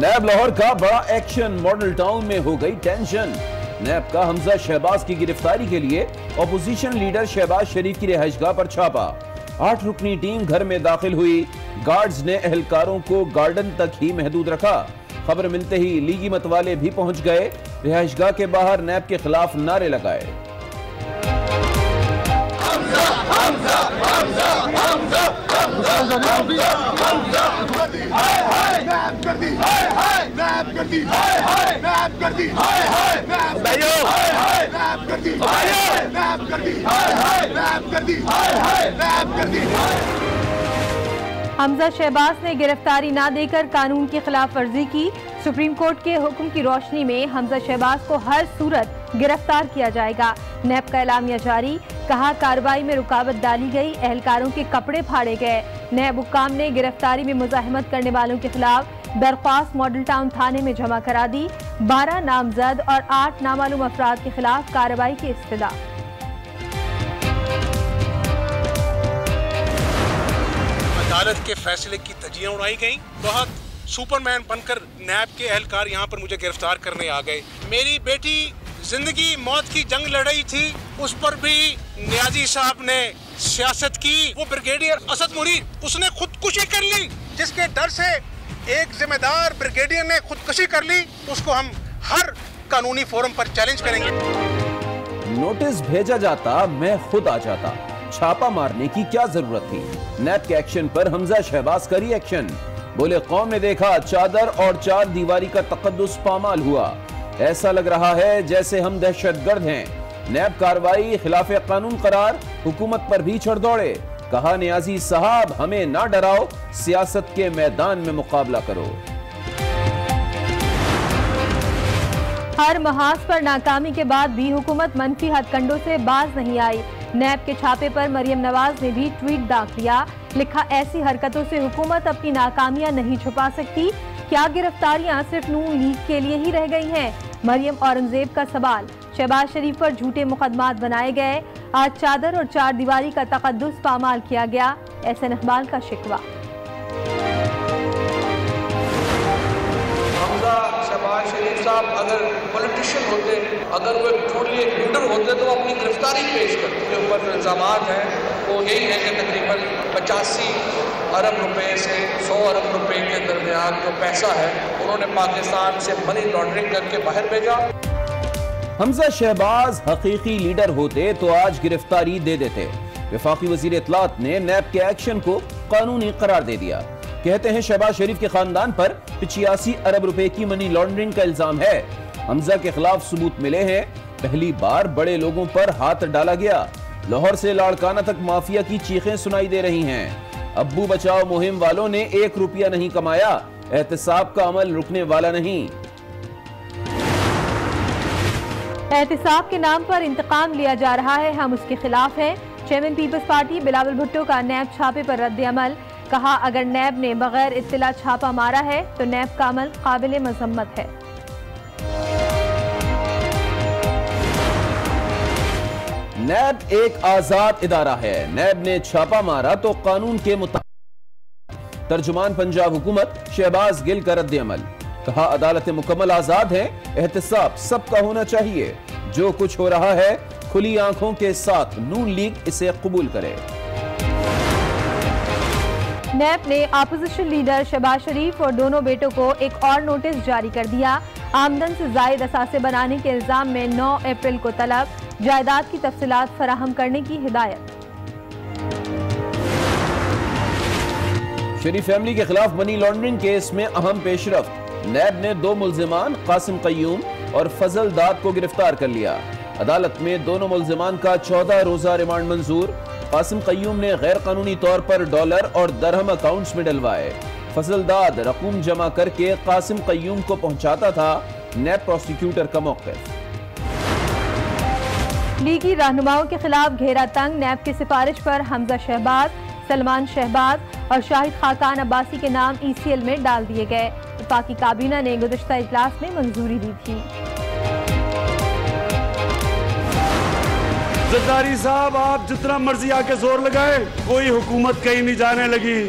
नैब लाहौर का बड़ा action, model town में हो गई टेंशन। नैब का हमजा शहबाज की गिरफ्तारी के लिए ऑपोजिशन लीडर शहबाज शरीफ की रिहाइशगाह पर छापा। 8 रुकनी टीम घर में दाखिल हुई। गार्ड्स ने एहलकारों को गार्डन तक ही महदूद रखा। खबर मिलते ही लीगी मतवाले भी पहुंच गए। रिहाइशगाह के बाहर नैब के खिलाफ नारे लगाए। हमजा शहबाज ने गिरफ्तारी ना देकर कानून की खिलाफ वर्जी की। सुप्रीम कोर्ट के हुक्म की रोशनी में हमजा शहबाज को हर सूरत गिरफ्तार किया जाएगा। नैब का एलामिया जारी, कहा कार्रवाई में रुकावट डाली गई, एहलकारों के कपड़े फाड़े गए। नैब हुक्काम ने गिरफ्तारी में मुजाहिमत करने वालों के खिलाफ दरख्वास्त मॉडल टाउन थाने में जमा करा दी। 12 नामजद और 8 नामालूम अफराद के खिलाफ कार्रवाई की इस्तदा। अदालत के फैसले की धज्जियां उड़ाई गई। बहुत सुपरमैन बनकर नैब के एहलकार यहाँ पर मुझे गिरफ्तार करने आ गए। मेरी बेटी जिंदगी मौत की जंग लड़ाई थी, उस पर भी नियाजी साहब ने सियासत की। वो ब्रिगेडियर असद मुरीद, उसने खुदकुशी कर ली। जिसके डर से एक जिम्मेदार ब्रिगेडियर ने खुदकुशी कर ली, उसको हम हर कानूनी फोरम पर चैलेंज करेंगे। नोटिस भेजा जाता, मैं खुद आ जाता। छापा मारने की क्या जरूरत थी? नैब के एक्शन पर हमजा शहबाज का रिएक्शन। बोले, कौम ने देखा चादर और 4 दीवारी का तकद्दुस पामाल हुआ। ऐसा लग रहा है जैसे हम दहशतगर्द हैं। नैब कार्रवाई खिलाफ कानून करार, हुकूमत पर भी चढ़ दौड़े। कहा, नियाजी साहब हमें ना डराओ, सियासत के मैदान में मुकाबला करो। हर महाज पर नाकामी के बाद भी हुकूमत मनफी हथकंडों से बाज नहीं आई। नैब के छापे पर मरियम नवाज ने भी ट्वीट दाग दिया। लिखा, ऐसी हरकतों से हुकूमत अपनी नाकामियां नहीं छुपा सकती। क्या गिरफ्तारियां सिर्फ नून लीग के लिए ही रह गई हैं? मरियम औरंगजेब का सवाल। शहबाज शरीफ पर झूठे मुकदमात बनाए गए। आज चादर और 4 दीवारी का तकद्दुस पामाल किया गया। एहसन इकबाल का शिकवा। शहबाज शरीफ साहब अगर पॉलिटिशियन होते, अगर वो ट्रूली एक लीडर होते तो वो अपनी गिरफ्तारी पेश करते। उनके ऊपर जो इल्ज़ामात हैं वो यही है कि तकरीबन 85 अरब रुपए से 100 अरब रुपए के दरमियान जो पैसा है उन्होंने पाकिस्तान से मनी लॉन्ड्रिंग करके बाहर भेजा। हमजा शहबाज हकीकी लीडर होते तो आज गिरफ्तारी दे देते। वफाकी वजीर इत्तलात ने नैब के एक्शन को कानूनी करार दे दिया। कहते हैं शहबाज शरीफ के खानदान पर 85 अरब रुपए की मनी लॉन्ड्रिंग का इल्जाम है। हमजा के खिलाफ सबूत मिले हैं। पहली बार बड़े लोगों पर हाथ डाला गया। लाहौर से लाड़काना तक माफिया की चीखें सुनाई दे रही हैं। अब्बू बचाओ मुहिम वालों ने 1 रुपया नहीं कमाया। एहतिसाब का अमल रुकने वाला नहीं। एहतिसाब के नाम पर इंतकाम लिया जा रहा है, हम उसके खिलाफ हैं। चेयरमैन पीपल्स पार्टी बिलावल भुट्टो का नैब छापे पर रद्द अमल। कहा, अगर नैब ने बगैर इत्तला छापा मारा है तो नैब का अमल काबिल मजम्मत है। नैब एक आजाद इदारा है। नैब ने छापा मारा तो कानून के मुताबिक। तर्जुमान पंजाब हुकूमत शहबाज गिल का रद्द अमल। कहा, अदालत मुकम्मल आजाद है, एहतिसाब सबका होना चाहिए। जो कुछ हो रहा है खुली आंखों के साथ नून लीग इसे कबूल करे। नैब ने अपोजिशन लीडर शहबाज शरीफ और दोनों बेटों को एक और नोटिस जारी कर दिया। आमदन से जायद असासे बनाने के इल्जाम में 9 अप्रैल को तलब। जायदाद की तफसीलात फराहम करने की हिदायत। शरीफ फैमिली के खिलाफ मनी लॉन्ड्रिंग केस में अहम पेशरफ्त। नैब ने 2 मुल्जिमान कासिम कय्यूम और फजल दाद को गिरफ्तार कर लिया। अदालत में दोनों मुल्जिमान का 14 रोजा रिमांड मंजूर। कासिम कय्यूम ने गैर कानूनी तौर पर डॉलर और दरहम अकाउंट्स में डलवाए। फजल दाद रकूम जमा करके कासिम कय्यूम को पहुंचाता था। नैब प्रोसिक्यूटर का मौक़िफ़। लीगी रहनुमाओं के खिलाफ घेरा तंग। नैब की सिफारिश पर हमजा शहबाज, सलमान शहबाज और शाहिद खाकान अब्बासी के नाम ECL में डाल दिए गए। वफाकी काबीना ने गुज़श्ता इजलास में मंजूरी दी थी। जरदारी साहब, आप जितना मर्जी आके जोर लगाए, कोई हुकूमत कहीं नहीं जाने लगी।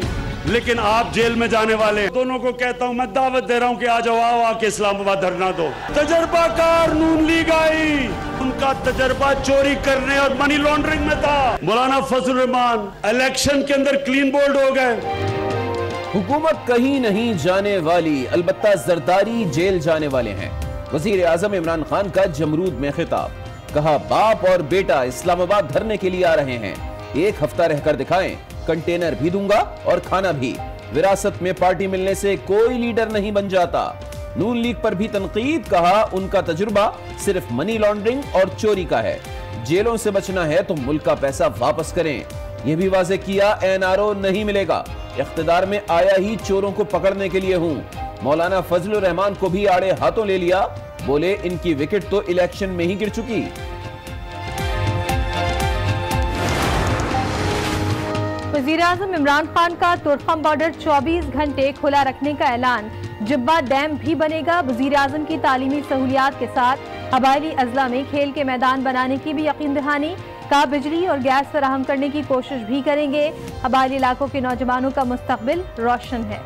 लेकिन आप जेल में जाने वाले। दोनों को कहता हूं, मैं दावत दे रहा हूं कि आ जाओ, आओ आके इस्लामाबाद धरना दो। तजर्बाकार नून लीग आई, उनका तजर्बा चोरी करने और मनी लॉन्ड्रिंग में था। मौलाना फजल रहमान इलेक्शन के अंदर क्लीन बोल्ड हो गए। हुकूमत कहीं नहीं जाने वाली, अलबत्ता जरदारी जेल जाने वाले हैं। वजीर आजम इमरान खान का जमरूद में खिताब, कहा बाप और बेटा इस्लामाबाद धरने के लिए आ रहे हैं, 1 हफ्ता रहकर दिखाएं, कंटेनर भी दूंगा और खाना भी। विरासत में पार्टी मिलने से कोई लीडर नहीं बन जाता। नून लीग पर भी तनकीद, कहा उनका तजुर्बा सिर्फ मनी लॉन्ड्रिंग और चोरी का है, जेलों से बचना है तो मुल्क का पैसा वापस करें। यह भी वाजे किया एनआरओ नहीं मिलेगा, इख्तिदार में आया ही चोरों को पकड़ने के लिए हूं। मौलाना फजलुर रहमान को भी आड़े हाथों ले लिया, बोले इनकी विकेट तो इलेक्शन में ही गिर चुकी। वज़ीर-ए-आज़म इमरान खान का तुर्खम बॉर्डर 24 घंटे खुला रखने का ऐलान। जुब्बा डैम भी बनेगा। वज़ीर-ए-आज़म की तालीमी सहूलियात के साथ हवाई अजला में खेल के मैदान बनाने की भी यकीन दहानी। का बिजली और गैस फराहम करने की कोशिश भी करेंगे। हवाई इलाकों के नौजवानों का मुस्तकबिल रोशन है।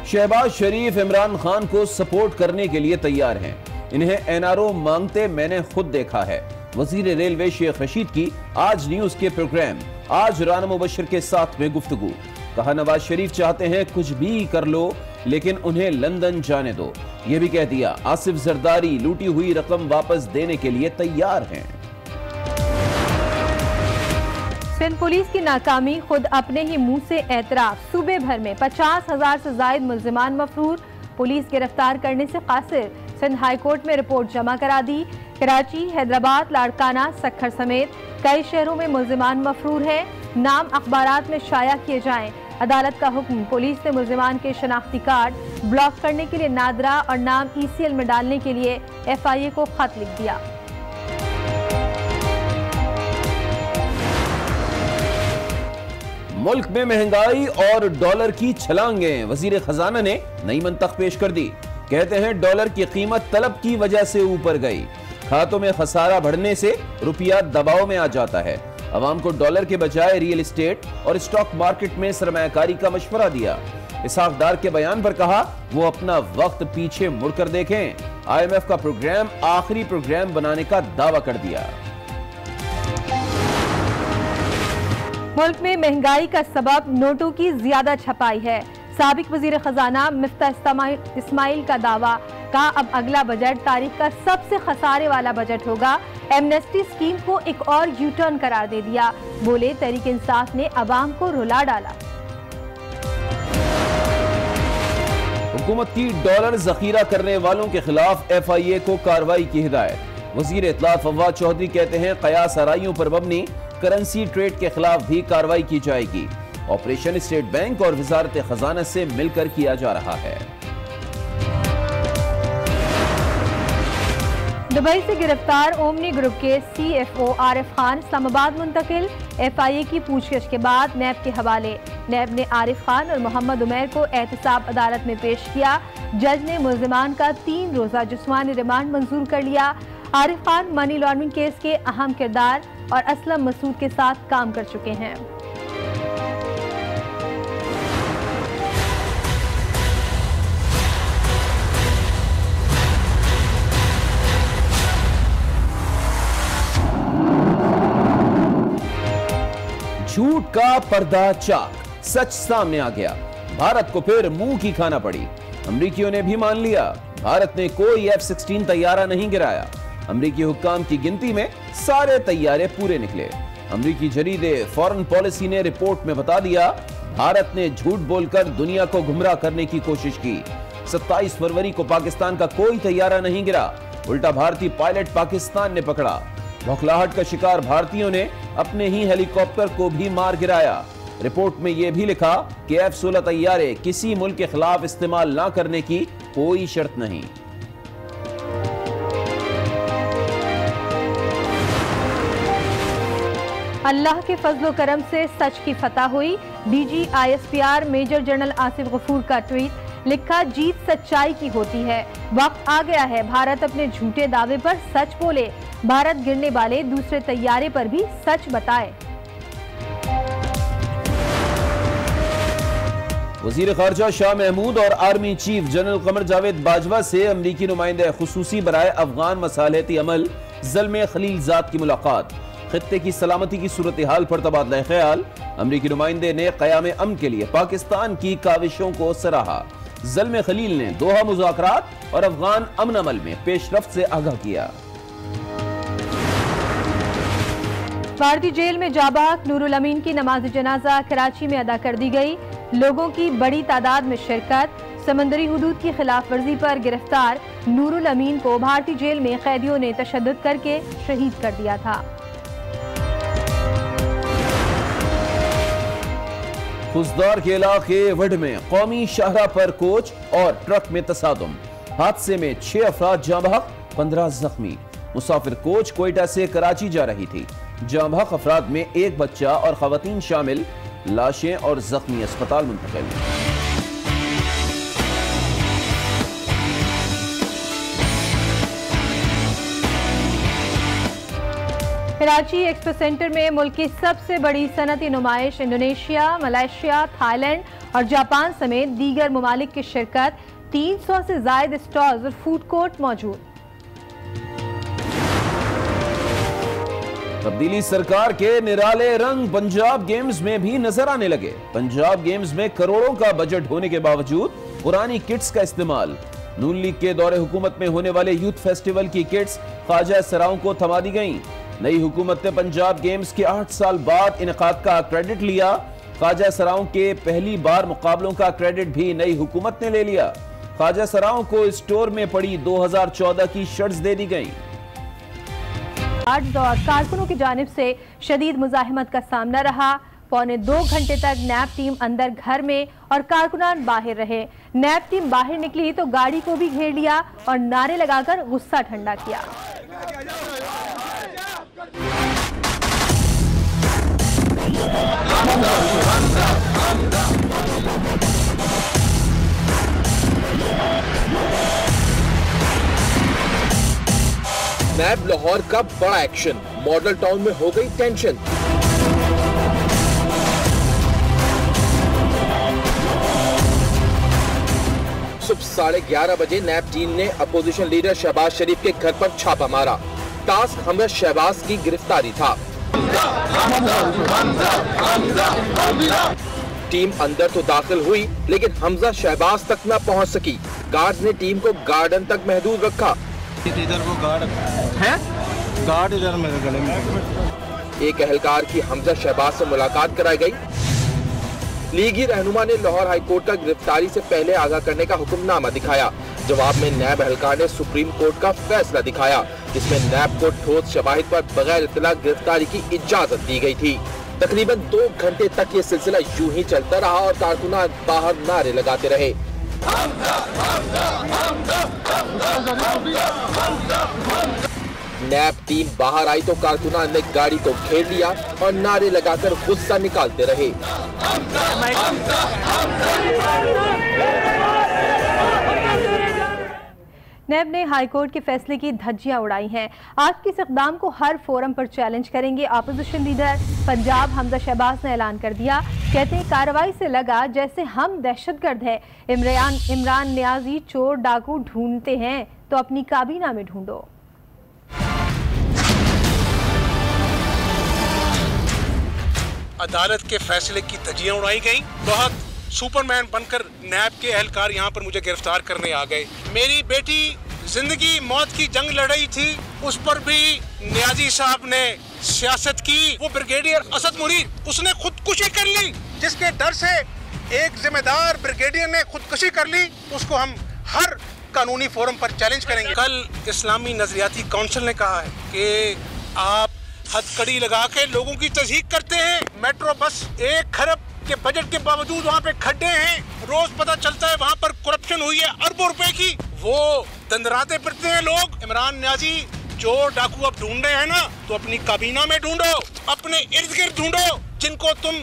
शहबाज शरीफ इमरान खान को सपोर्ट करने के लिए तैयार हैं। इन्हें एनआरओ मांगते मैंने खुद देखा है। वजीर रेलवे शेख रशीद की आज न्यूज के प्रोग्राम आज राना मुबशर के साथ में गुफ्तगू, कहा नवाज शरीफ चाहते हैं कुछ भी कर लो लेकिन उन्हें लंदन जाने दो। यह भी कह दिया आसिफ जरदारी लूटी हुई रकम वापस देने के लिए तैयार हैं। सिंध पुलिस की नाकामी, खुद अपने ही मुंह से एतराफ। सूबे भर में 50,000 से जायद मुल्जिमान मफरूर, पुलिस गिरफ्तार करने से कासिर। सिंध हाई कोर्ट में रिपोर्ट जमा करा दी। कराची, हैदराबाद, लाड़काना, सक्खर समेत कई शहरों में मुल्जिमान मफरूर हैं। नाम अखबारात में शाया किए जाएं। अदालत का हुक्म, पुलिस ने मुल्जिमान के शनाख्ती कार्ड ब्लॉक करने के लिए नादरा और नाम ECL में डालने के लिए FIA को खत लिख दिया। मुल्क में महंगाई और डॉलर की छलांगें, वजीर खजाना ने नई मंतख पेश कर दी। कहते हैं डॉलर की कीमत तलब की वजह से ऊपर गई। खातों में खसारा बढ़ने से रुपया दबाव में आ जाता है। अवाम को डॉलर के बजाय रियल एस्टेट और स्टॉक मार्केट में सरमायाकारी का मशवरा दिया। इसहाक डार के बयान पर कहा वो अपना वक्त पीछे मुड़कर देखें। IMF का प्रोग्राम आखिरी प्रोग्राम बनाने का दावा कर दिया। मुल्क में महंगाई का सबब नोटों की ज्यादा छपाई है। साबिक वजीर खजाना मिफ्ताह इस्माइल का दावा, कहा अब अगला बजट तारीख का सबसे खसारे वाला बजट होगा। एमनेस्टी स्कीम को एक और U-टर्न करार दे दिया। बोले तहरीक इंसाफ ने अवाम को रुला डाला। हुकूमत की डॉलर जखीरा करने वालों के खिलाफ FIA को कार्रवाई की हिदायत। वजीर इत्तलात फवाद चौधरी कहते हैं कयास आराइयों पर मबनी करेंसी ट्रेड के खिलाफ भी कार्रवाई की जाएगी। ऑपरेशन स्टेट बैंक और वजारत खजाना से मिलकर किया जा रहा है। दुबई से गिरफ्तार ओमनी ग्रुप के CFO आरिफ खान इस्लामाबाद मुंतकिल। FIA की पूछताछ के बाद नैब के हवाले। नैब ने आरिफ खान और मोहम्मद उमैर को एहतसाब अदालत में पेश किया। जज ने मुल्जिमान का 3 रोजा जिस्मानी रिमांड मंजूर कर लिया। Arif Khan money laundering case के अहम किरदार और असलम मसूद के साथ काम कर चुके हैं। झूठ का पर्दा चाक, सच सामने आ गया। भारत को फिर मुंह की खाना पड़ी। अमरीकियों ने भी मान लिया भारत ने कोई F-16 तैयारा नहीं गिराया। अमरीकी हुक्काम की गिनती में सारे तैयारे पूरे निकले। अमरीकी जरीदे फॉरेन पॉलिसी ने रिपोर्ट में बता दिया भारत ने झूठ बोलकर दुनिया को गुमराह करने की कोशिश की। 27 फरवरी को पाकिस्तान का कोई तैयारा नहीं गिरा, उल्टा भारतीय पायलट पाकिस्तान ने पकड़ा। बौखलाहट का शिकार भारतीयों ने अपने ही हेलीकॉप्टर को भी मार गिराया। रिपोर्ट में यह भी लिखा कि F-16 तैयारे किसी मुल्क के खिलाफ इस्तेमाल ना करने की कोई शर्त नहीं। अल्लाह के फजलो करम से सच की फतह हुई। DG ISPR major general Asif Ghafoor का ट्वीट। लिखा जीत सच्चाई की होती है। वक्त आ गया है भारत अपने झूठे दावे पर सच बोले, भारत गिरने वाले दूसरे तैयारे पर भी सच बताए। वजीर खारजा शाह महमूद और army chief general Qamar Javed Bajwa से अमरीकी नुमाइंदे खुसूसी बराए अफगान मसालहती अमल ज़ल्मे खलीलजाद की मुलाकात। खित्ते की सलामती की सूरत हाल पर तबादला ख्याल। अमरीकी नुमाइंदे ने क़याम अमन के लिए पाकिस्तान की काविशों को सराहा। ज़ल्मे खलील ने दोहा मुज़ाकरात और अफगान अमन अमल में पेशरफ्त से आगाह किया। भारतीय जेल में जाबाक नूरुल अमीन की नमाज जनाजा कराची में अदा कर दी गई। लोगों की बड़ी तादाद में शिरकत। समंदरी हुदूद की खिलाफ वर्जी पर गिरफ्तार नूरुल अमीन को भारतीय जेल में कैदियों ने तशद्दुद करके शहीद कर दिया था। खुजदार के इलाके वड में कौमी शाहरा पर कोच और ट्रक में तसादुम। हादसे में 6 अफराद जाँ बहक, 15 जख्मी। मुसाफिर कोच कोयटा से कराची जा रही थी। जाँ बहक अफराद में एक बच्चा और खवातीन शामिल। लाशें और जख्मी अस्पताल मुंतकिल। कराची एक्सपो सेंटर में मुल्क की सबसे बड़ी सनती नुमाइश। इंडोनेशिया, मलेशिया, थाईलैंड और जापान समेत दीगर ममालिक की शिरकत। 300 से ज्यादा स्टॉल्स और फूड कोर्ट मौजूद। तब्दीली सरकार के निराले रंग पंजाब गेम्स में भी नजर आने लगे। पंजाब गेम्स में करोड़ों का बजट होने के बावजूद पुरानी किट्स का इस्तेमाल। नून लीग के दौरे हुकूमत में होने वाले यूथ फेस्टिवल की किट्स ख्वाजा सराओं को थमा दी गईं। नई हुकूमत ने पंजाब गेम्स के 8 साल बाद इनेकाद का क्रेडिट लिया। ख्वाजा सराओं के पहली बार मुकाबलों का क्रेडिट भी नई हुकूमत ने ले लिया। ख्वाजा सराओं को स्टोर में पड़ी 2014 की शर्ट्स दे दी गईं। और कारकुनों की जानिब से शदीद मुजाहिमत का सामना रहा। 1.25 घंटे तक नैब टीम अंदर घर में और कारकुनान बाहर रहे। नैब टीम बाहर निकली तो गाड़ी को भी घेर लिया और नारे लगाकर गुस्सा ठंडा किया। नैब लाहौर का बड़ा एक्शन। मॉडल टाउन में हो गई टेंशन। सुबह 11:30 बजे नैब टीम ने अपोजिशन लीडर शहबाज शरीफ के घर पर छापा मारा। टास्क हमजा शहबाज की गिरफ्तारी था। टीम अंदर तो दाखिल हुई लेकिन हमजा शहबाज तक न पहुंच सकी। गार्ड ने टीम को गार्डन तक महदूद रखा। इधर वो गार्ड है, गार्ड इधर मेरे गले में। एक एहलकार की हमजा शहबाज से मुलाकात कराई गई। लीगी रहनुमा ने लाहौर हाईकोर्ट का गिरफ्तारी से पहले आगाह करने का हुक्मनामा दिखाया। जवाब में नैब एहलकार ने सुप्रीम कोर्ट का फैसला दिखाया जिसमें नैब को ठोस शवाहिद पर बगैर इत्तला गिरफ्तारी की इजाजत दी गई थी। तकरीबन 2 घंटे तक ये सिलसिला यूं ही चलता रहा और कारकुनान बाहर नारे लगाते रहे। नैब टीम बाहर आई तो कारकुनान ने गाड़ी को घेर लिया और नारे लगाकर गुस्सा निकालते रहे। नैब ने हाईकोर्ट के फैसले की धज्जियां उड़ाई हैं। आज के इस इक़दाम को हर फोरम पर चैलेंज करेंगे। अपोजिशन लीडर पंजाब हमजा शहबाज ने ऐलान कर दिया। कहते हैं कार्रवाई से लगा जैसे हम दहशतगर्द है। इमरान नियाजी चोर डाकू ढूंढते हैं तो अपनी काबीना में ढूंढो। अदालत के फैसले की धज्जियां उड़ाई गई। बहुत सुपरमैन बनकर नैब के एहलकार यहाँ पर मुझे गिरफ्तार करने आ गए। मेरी बेटी जिंदगी मौत की जंग लड़ाई थी, उस पर भी नियाजी साहब ने सियासत की। वो ब्रिगेडियर असद मुनीर, उसने खुदकुशी कर ली। जिसके डर से एक जिम्मेदार ब्रिगेडियर ने खुदकुशी कर ली, उसको हम हर कानूनी फोरम पर चैलेंज करेंगे। कल इस्लामी नजरियाती काउंसिल ने कहा है कि आप हथकड़ी लगा के लोगों की तस्दीक करते हैं। मेट्रो बस 1 खरब के बजट के बावजूद वहाँ पे खड्डे हैं। रोज पता चलता है वहाँ पर करप्शन हुई है अरबों रुपए की। वो दंदराते फिरते हैं लोग। इमरान नियाजी चोर डाकू अब ढूंढ रहे हैं ना, तो अपनी काबीना में ढूंढो, अपने इर्द गिर्द ढूंढो, जिनको तुम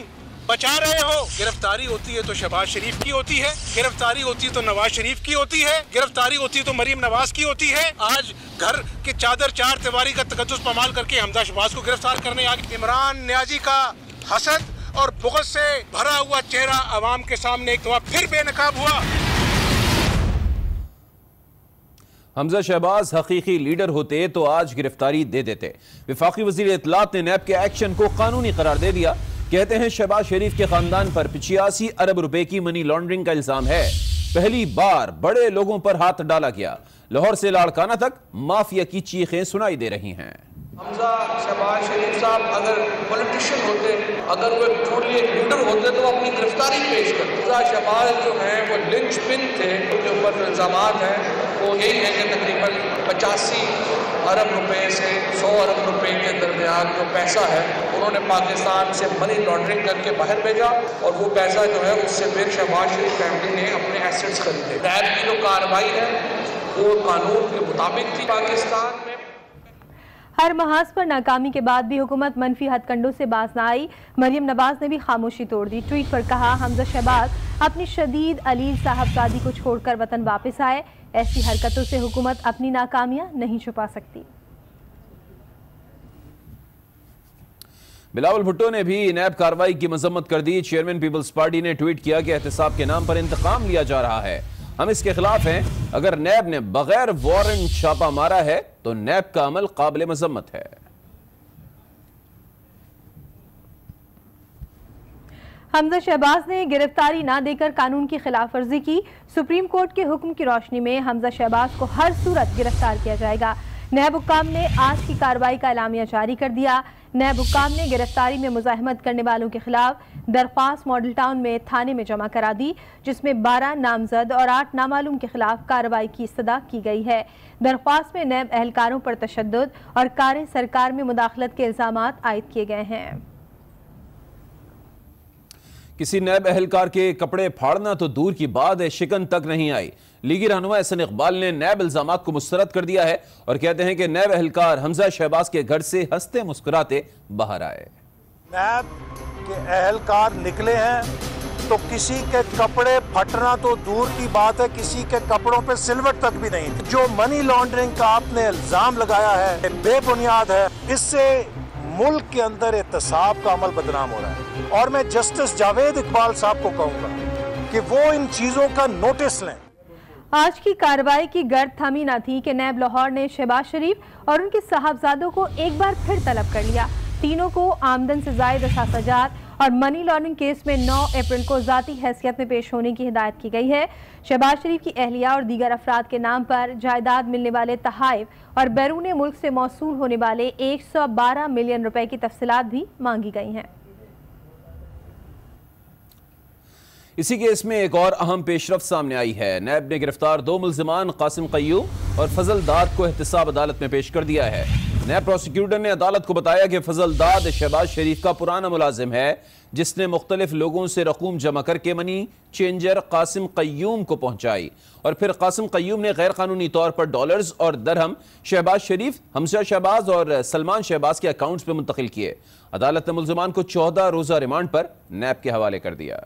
बचा रहे हो। गिरफ्तारी होती है तो शहबाज शरीफ की होती है, गिरफ्तारी होती है तो नवाज शरीफ की होती है, गिरफ्तारी होती है तो मरीम नवाज की होती है। आज घर की चादर चार दीवारी का तकद्दुस पामाल करके हमजा शहबाज को गिरफ्तार करने आ गए। इमरान न्याजी का हसद और बुग़्ज़ से भरा हुआ चेहरा अवाम के सामने एक दफा फिर बेनकाब हुआ। हमजा शहबाज हकीकी लीडर होते तो आज गिरफ्तारी दे देते। वफाकी वज़ीर इत्तलात ने नैब के एक्शन को कानूनी करार दे दिया। कहते हैं शहबाज शरीफ के खानदान पर 85 अरब रुपए की मनी लॉन्ड्रिंग का इल्जाम है। पहली बार बड़े लोगों पर हाथ डाला गया। लाहौर से लाड़काना तक माफिया की चीखें सुनाई दे रही हैं। हमजा शहबाज शरीफ साहब अगर पॉलिटिशियन होते, अगर वो ट्रूली एक लीडर होते तो अपनी गिरफ्तारी पेश करते। हमजा शहबाज जो हैं वो लिंच पिन थे, उनके ऊपर जो इल्जाम हैं वो यही है कि तकरीबन 85 अरब रुपए से 100 अरब रुपए के दरमियान जो पैसा है उन्होंने पाकिस्तान से मनी लॉन्ड्रिंग करके बाहर भेजा और वो पैसा जो है उससे फिर शहबाज शरीफ फैमिली ने अपने एसेट्स खरीदे। नैब की जो कार्रवाई है वो कानून के मुताबिक थी। पाकिस्तान में हर महाज पर नाकामी के बाद भी हुकूमत मनफी हथकंडों से बाज न आई। मरीम नवाज ने भी खामोशी तोड़ दी। ट्वीट पर कहा, हमजा शहबाज अपनी शदीद अलील साहबजादी को छोड़कर वतन वापस आए। ऐसी हरकतों से हुकूमत अपनी नाकामियां नहीं छुपा सकती। बिलावल भुट्टो ने भी नैब कार्रवाई की मजम्मत कर दी। चेयरमैन पीपल्स पार्टी ने ट्वीट किया कि एहतसाब के नाम पर इंतकाम लिया जा रहा है, हम इसके खिलाफ हैं। अगर नैब ने बगैर वारंट छापा मारा है तो नैब का अमल काबिल मजम्मत है। हमजा शहबाज ने गिरफ्तारी ना देकर कानून की खिलाफ वर्जी की। सुप्रीम कोर्ट के हुक्म की रोशनी में हमजा शहबाज को हर सूरत गिरफ्तार किया जाएगा। नैब हुक्काम ने आज की कार्रवाई का एलामिया जारी कर दिया। नैब हुक्काम ने गिरफ्तारी में मुजाहिमत करने वालों के खिलाफ दरख्वास्त मॉडल टाउन में थाने में जमा करा दी, जिसमें 12 नामजद और 8 नामालूम के खिलाफ कार्रवाई की इस्तदा की गई है। दरख्वास्त में नैब एहलकारों पर तशद्दुद और कार सरकार में मुदाखलत के इल्जाम आयद किए गए हैं। किसी नैब एहलकार के कपड़े फाड़ना तो दूर की बात है, शिकन तक नहीं आई। लीगी रहनुमा एहसन इकबाल ने नैब इल्जामात को मुस्तरद कर दिया है और कहते हैं कि नैब एहलकार हमजा शहबाज के घर से हंसते मुस्कुराते बाहर आए। नैब के एहलकार निकले हैं तो किसी के कपड़े फटना तो दूर की बात है, किसी के कपड़ों पे सिलवट तक भी नहीं। जो मनी लॉन्ड्रिंग का आपने इल्जाम लगाया है बेबुनियाद है। इससे मुल्क के अंदर एहतसाब का अमल बदनाम हो रहा है और मैं जस्टिस जावेद इकबाल साहब को कहूँगा कि वो इन चीज़ों का नोटिस लें। आज की कार्रवाई की गर्द थमी न थी कि नैब लाहौर ने शहबाज शरीफ और उनके साहबजादों को एक बार फिर तलब कर लिया। तीनों को आमदन से जायद असासाजात और मनी लॉन्ड्रिंग केस में 9 अप्रैल को जाती हैसियत में पेश होने की हिदायत की गई है। शहबाज शरीफ की अहलिया और दीगर अफराद के नाम पर जायदाद मिलने वाले तहाइफ और बैरून मुल्क से मौसूल होने वाले 112 मिलियन रुपए की तफसीलात भी मांगी गई हैं। इसी केस में एक और अहम पेशरफ्त सामने आई है। नैब ने गिरफ्तार 2 मुल्जिमान कासिम कय्यूम और फजल दाद को एहतसाब अदालत में पेश कर दिया है। नैब प्रोसिक्यूटर ने अदालत को बताया कि फजल दाद शहबाज शरीफ का पुराना मुलाजिम है, जिसने मुख्तलिफ लोगों से रकूम जमा करके मनी चेंजर कासिम कय्यूम को पहुंचाई और फिर कासिम कय्यूम ने गैर कानूनी तौर पर डॉलर्स और दरहम शहबाज शरीफ, हमजा शहबाज और सलमान शहबाज के अकाउंट्स में मुंतकिल किए। अदालत ने मुल्जिमान को 14 रोजा रिमांड पर नैब के हवाले कर दिया।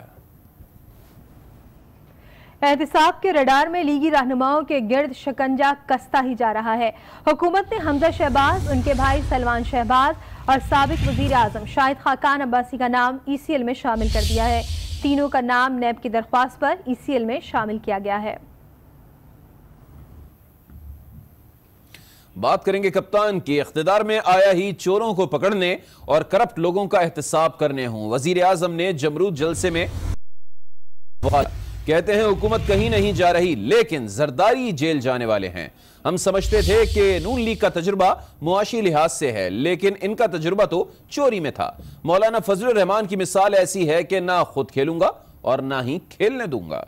एहतिसाब के रडार में लीगी रहनुमाओं के गिर्द शिकंजा कसता ही जा रहा है। हुकूमत ने हमजा शहबाज, उनके भाई सलमान शहबाज और साबिक वजीर आजम शाहिद खाकान अब्बासी का नाम ECL में शामिल कर दिया है। तीनों का नाम नैब की दरख्वास्त पर ECL में शामिल किया गया है। बात करेंगे कप्तान की। इख्तिदार में आया ही चोरों को पकड़ने और करप्ट लोगों का एहतिसाब करने हों। वजीर आजम ने जमरूद जलसे में कहते हैं हुकूमत कहीं नहीं जा रही, लेकिन जरदारी जेल जाने वाले हैं। हम समझते थे कि नून लीग का तजुर्बा मुआशी लिहाज से है, लेकिन इनका तजुर्बा तो चोरी में था। मौलाना फजलुर रहमान की मिसाल ऐसी है कि ना खुद खेलूंगा और ना ही खेलने दूंगा।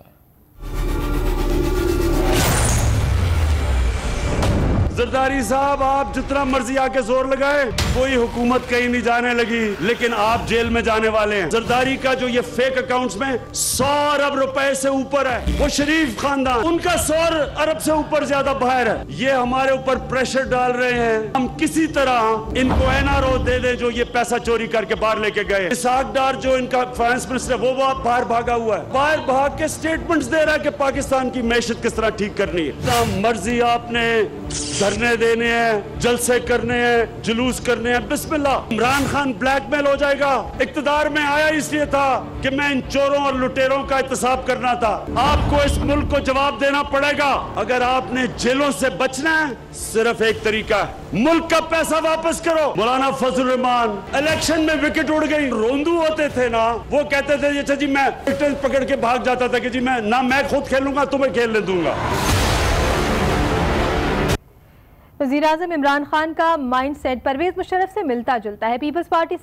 जरदारी साहब, आप जितना मर्जी आके जोर लगाए, कोई हुकूमत कहीं नहीं जाने लगी, लेकिन आप जेल में जाने वाले हैं। जरदारी का जो ये फेक अकाउंट्स में 100 अरब रुपए से ऊपर है, वो शरीफ खानदान, उनका 100 अरब से ऊपर ज्यादा बाहर है। ये हमारे ऊपर प्रेशर डाल रहे हैं, हम किसी तरह इनको NRO दे दें जो ये पैसा चोरी करके बाहर लेके गए। इसाक डार जो इनका फाइनेंस मिनिस्टर है, वो बाहर भागा हुआ है, बाहर भाग के स्टेटमेंट्स दे रहा है कि पाकिस्तान की मैशत किस तरह ठीक करनी है। तो मर्जी आपने धरने देने हैं, जलसे करने हैं, जुलूस करने हैं, बिस्मिल्लाह। इमरान खान ब्लैकमेल हो जाएगा। इक्तदार में आया इसलिए था कि मैं इन चोरों और लुटेरों का एहतसाब करना था। आपको इस मुल्क को जवाब देना पड़ेगा। अगर आपने जेलों से बचना है, सिर्फ एक तरीका है, मुल्क का पैसा वापस करो। मौलाना फजल रहमान, इलेक्शन में विकेट उड़ गई, रोंदू होते थे ना, वो कहते थे अच्छा जी मैं विकेट पकड़ के भाग जाता था कि जी मैं खुद खेलूंगा, तुम्हें खेलने दूंगा। वज़ीर-ए-आज़म इमरान खान का माइंड सेट परवेज मुशर्रफ से मिलता जुलता है। Peoples party